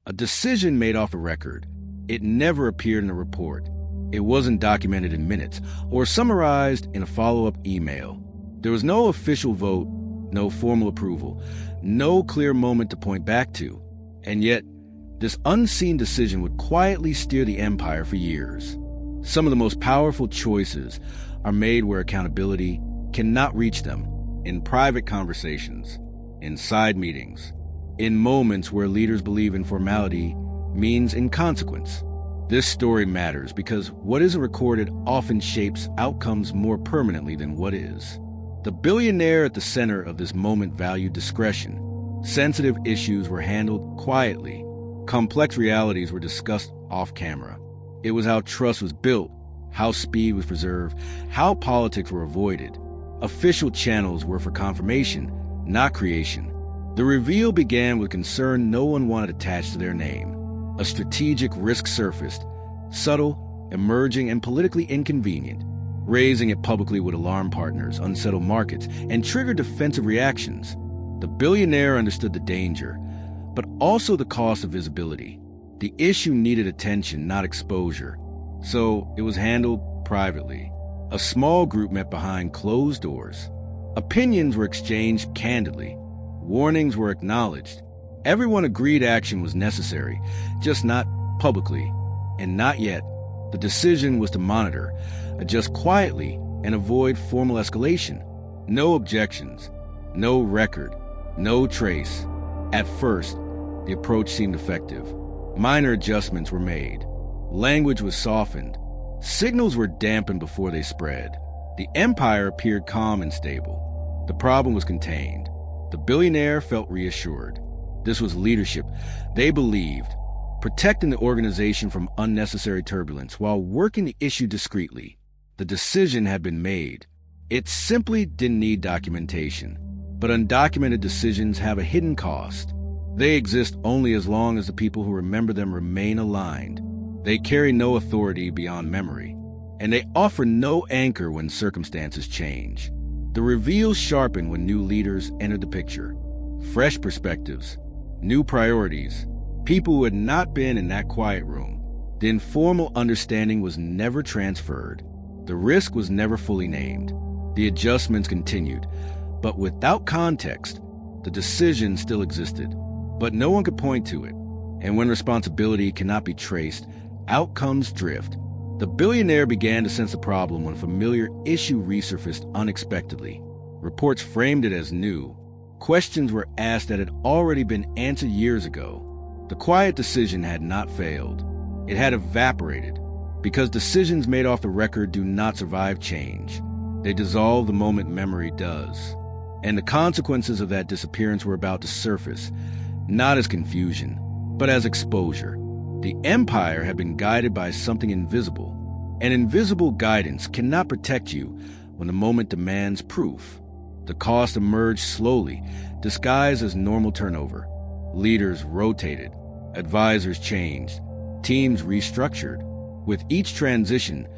A decision made off a record. It never appeared in a report. It wasn't documented in minutes or summarized in a follow-up email. There was no official vote, no formal approval, no clear moment to point back to. And yet, this unseen decision would quietly steer the empire for years. Some of the most powerful choices are made where accountability cannot reach them, in private conversations, in side meetings, in moments where leaders believe informality means inconsequence. This story matters because what isn't recorded often shapes outcomes more permanently than what is. The billionaire at the center of this moment valued discretion. Sensitive issues were handled quietly. Complex realities were discussed off camera. It was how trust was built, how speed was preserved, how politics were avoided. Official channels were for confirmation, not creation. The reveal began with concern no one wanted attached to their name. A strategic risk surfaced, subtle, emerging, and politically inconvenient. Raising it publicly would alarm partners, unsettle markets, and trigger defensive reactions. The billionaire understood the danger, but also the cost of visibility. The issue needed attention, not exposure. So it was handled privately. A small group met behind closed doors. Opinions were exchanged candidly. Warnings were acknowledged. Everyone agreed action was necessary, just not publicly. And not yet. The decision was to monitor, adjust quietly, and avoid formal escalation. No objections, no record, no trace. At first, the approach seemed effective. Minor adjustments were made. Language was softened. Signals were dampened before they spread. The empire appeared calm and stable. The problem was contained. The billionaire felt reassured. This was leadership. They believed, protecting the organization from unnecessary turbulence while working the issue discreetly. The decision had been made. It simply didn't need documentation. But undocumented decisions have a hidden cost. They exist only as long as the people who remember them remain aligned. They carry no authority beyond memory, and they offer no anchor when circumstances change. The reveals sharpen when new leaders entered the picture. Fresh perspectives, new priorities, people who had not been in that quiet room. The informal understanding was never transferred. The risk was never fully named. The adjustments continued, but without context, the decision still existed. But no one could point to it. And when responsibility cannot be traced, outcomes drift. The billionaire began to sense the problem when a familiar issue resurfaced unexpectedly. Reports framed it as new. Questions were asked that had already been answered years ago. The quiet decision had not failed. It had evaporated, because decisions made off the record do not survive change. They dissolve the moment memory does. And the consequences of that disappearance were about to surface, not as confusion, but as exposure. The empire had been guided by something invisible, and invisible guidance cannot protect you when the moment demands proof. The cost emerged slowly, disguised as normal turnover. Leaders rotated, advisors changed, teams restructured. With each transition,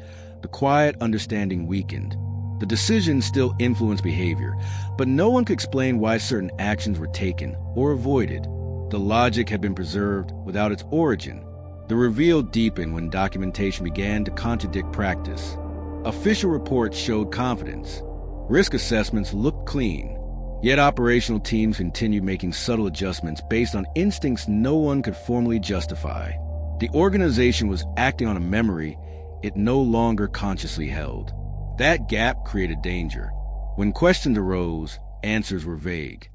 the quiet understanding weakened. The decisions still influenced behavior, but no one could explain why certain actions were taken or avoided. The logic had been preserved without its origin. The reveal deepened when documentation began to contradict practice. Official reports showed confidence. Risk assessments looked clean. Yet operational teams continued making subtle adjustments based on instincts no one could formally justify. The organization was acting on a memory it no longer consciously held. That gap created danger. When questions arose, answers were vague.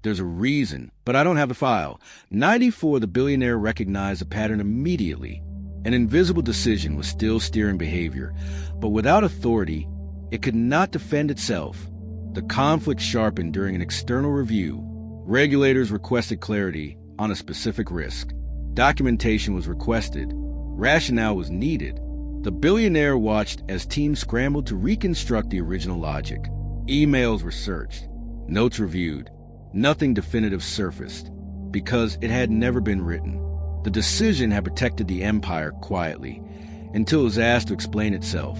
There's a reason, but I don't have the file. 94, the billionaire recognized the pattern immediately. An invisible decision was still steering behavior, but without authority, it could not defend itself. The conflict sharpened during an external review. Regulators requested clarity on a specific risk. Documentation was requested. Rationale was needed. The billionaire watched as teams scrambled to reconstruct the original logic. Emails were searched, notes reviewed. Nothing definitive surfaced, because it had never been written. The decision had protected the empire quietly, until it was asked to explain itself.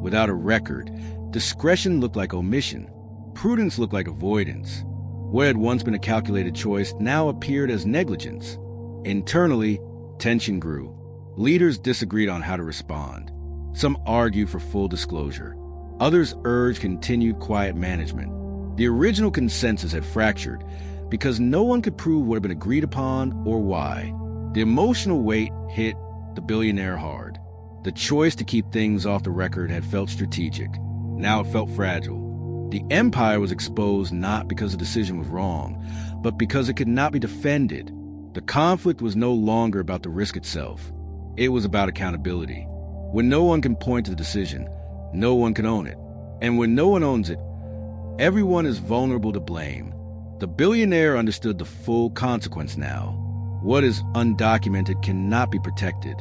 Without a record, discretion looked like omission. Prudence looked like avoidance. What had once been a calculated choice now appeared as negligence. Internally, tension grew. Leaders disagreed on how to respond. Some argued for full disclosure. Others urged continued quiet management. The original consensus had fractured because no one could prove what had been agreed upon or why. The emotional weight hit the billionaire hard. The choice to keep things off the record had felt strategic. Now it felt fragile. The empire was exposed not because the decision was wrong, but because it could not be defended. The conflict was no longer about the risk itself. It was about accountability. When no one can point to the decision, no one can own it. And when no one owns it, everyone is vulnerable to blame. The billionaire understood the full consequence now. What is undocumented cannot be protected.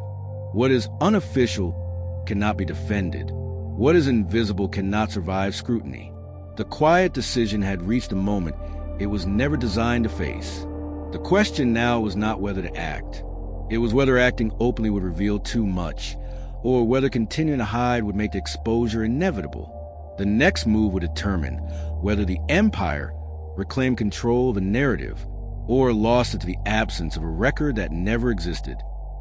What is unofficial cannot be defended. What is invisible cannot survive scrutiny. The quiet decision had reached a moment it was never designed to face. The question now was not whether to act. It was whether acting openly would reveal too much, or whether continuing to hide would make the exposure inevitable. The next move would determine whether the empire reclaimed control of the narrative or lost it to the absence of a record that never existed.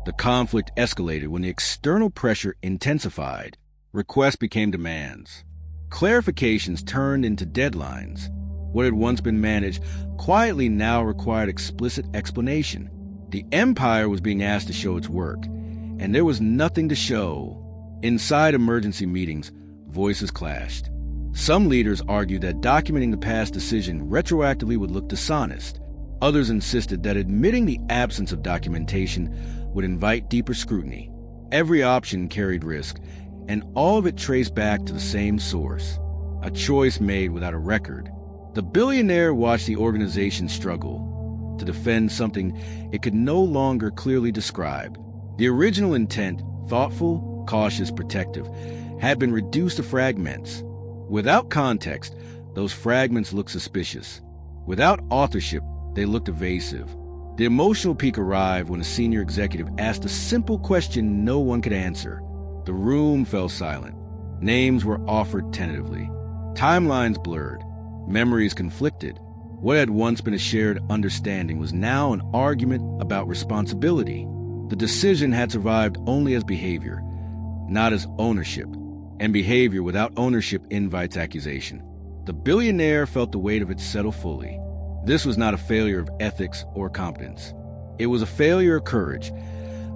The conflict escalated when the external pressure intensified. Requests became demands. Clarifications turned into deadlines. What had once been managed quietly now required explicit explanation. The empire was being asked to show its work, and there was nothing to show. Inside emergency meetings, voices clashed. Some leaders argued that documenting the past decision retroactively would look dishonest. Others insisted that admitting the absence of documentation would invite deeper scrutiny. Every option carried risk, and all of it traced back to the same source, a choice made without a record. The billionaire watched the organization struggle to defend something it could no longer clearly describe. The original intent, thoughtful, cautious, protective, had been reduced to fragments. Without context, those fragments looked suspicious. Without authorship, they looked evasive. The emotional peak arrived when a senior executive asked a simple question no one could answer. The room fell silent. Names were offered tentatively. Timelines blurred. Memories conflicted. What had once been a shared understanding was now an argument about responsibility. The decision had survived only as behavior, not as ownership. And behavior without ownership invites accusation. The billionaire felt the weight of it settle fully. This was not a failure of ethics or competence. It was a failure of courage.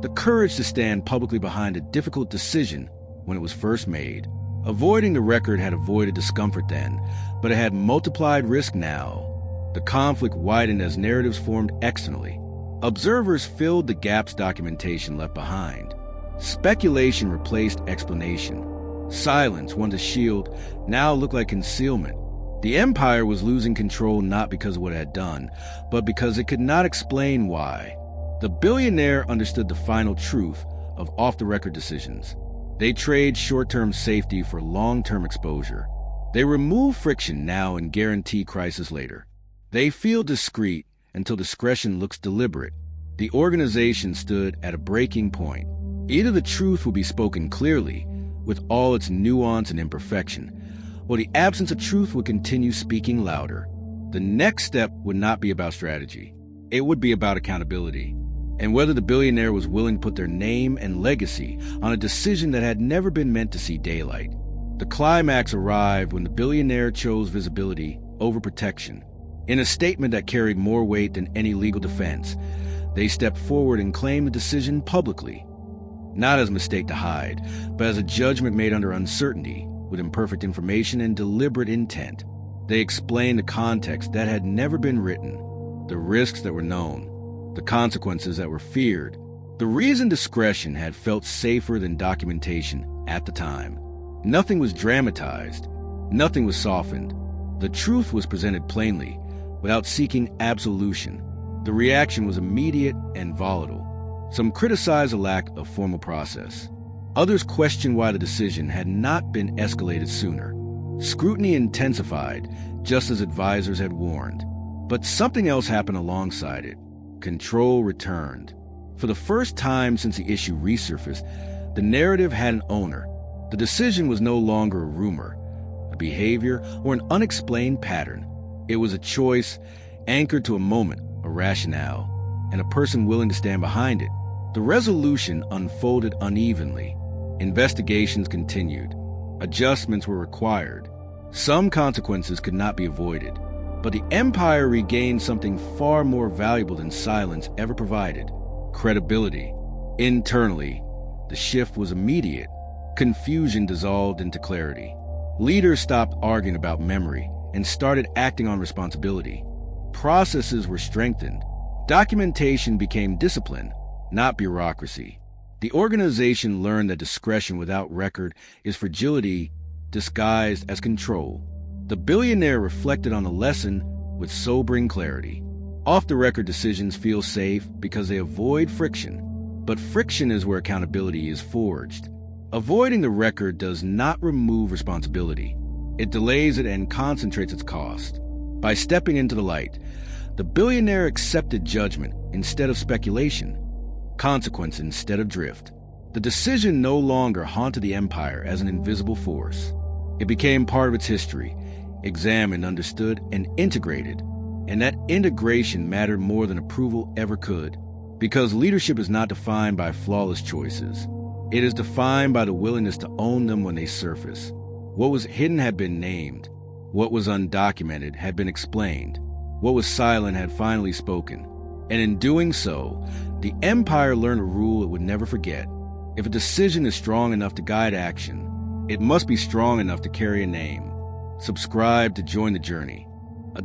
The courage to stand publicly behind a difficult decision when it was first made. Avoiding the record had avoided discomfort then, but it had multiplied risk now. The conflict widened as narratives formed externally. Observers filled the gaps documentation left behind. Speculation replaced explanation. Silence, once a shield, now looked like concealment. The empire was losing control not because of what it had done, but because it could not explain why. The billionaire understood the final truth of off-the-record decisions. They trade short-term safety for long-term exposure. They remove friction now and guarantee crisis later. They feel discreet until discretion looks deliberate. The organization stood at a breaking point. Either the truth would be spoken clearly, with all its nuance and imperfection, or the absence of truth would continue speaking louder. The next step would not be about strategy. It would be about accountability, and whether the billionaire was willing to put their name and legacy on a decision that had never been meant to see daylight. The climax arrived when the billionaire chose visibility over protection. In a statement that carried more weight than any legal defense, they stepped forward and claimed the decision publicly. Not as a mistake to hide, but as a judgment made under uncertainty, with imperfect information and deliberate intent. They explained the context that had never been written, the risks that were known, the consequences that were feared. The reason discretion had felt safer than documentation at the time. Nothing was dramatized, nothing was softened. The truth was presented plainly, without seeking absolution. The reaction was immediate and volatile. Some criticized a lack of formal process. Others questioned why the decision had not been escalated sooner. Scrutiny intensified, just as advisors had warned. But something else happened alongside it. Control returned. For the first time since the issue resurfaced, the narrative had an owner. The decision was no longer a rumor, a behavior, or an unexplained pattern. It was a choice anchored to a moment, a rationale. and a person willing to stand behind it. The resolution unfolded unevenly. Investigations continued. Adjustments were required. Some consequences could not be avoided. But the empire regained something far more valuable than silence ever provided: credibility. Internally, the shift was immediate. Confusion dissolved into clarity. Leaders stopped arguing about memory and started acting on responsibility. Processes were strengthened. Documentation became discipline, not bureaucracy. The organization learned that discretion without record is fragility disguised as control. The billionaire reflected on the lesson with sobering clarity. Off-the-record decisions feel safe because they avoid friction, but friction is where accountability is forged. Avoiding the record does not remove responsibility. It delays it and concentrates its cost. By stepping into the light, the billionaire accepted judgment instead of speculation, consequence instead of drift. The decision no longer haunted the empire as an invisible force. It became part of its history, examined, understood, and integrated. And that integration mattered more than approval ever could, because leadership is not defined by flawless choices. It is defined by the willingness to own them when they surface. What was hidden had been named. What was undocumented had been explained. What was silent had finally spoken. And in doing so, the empire learned a rule it would never forget. If a decision is strong enough to guide action, it must be strong enough to carry a name. Subscribe to join the journey. A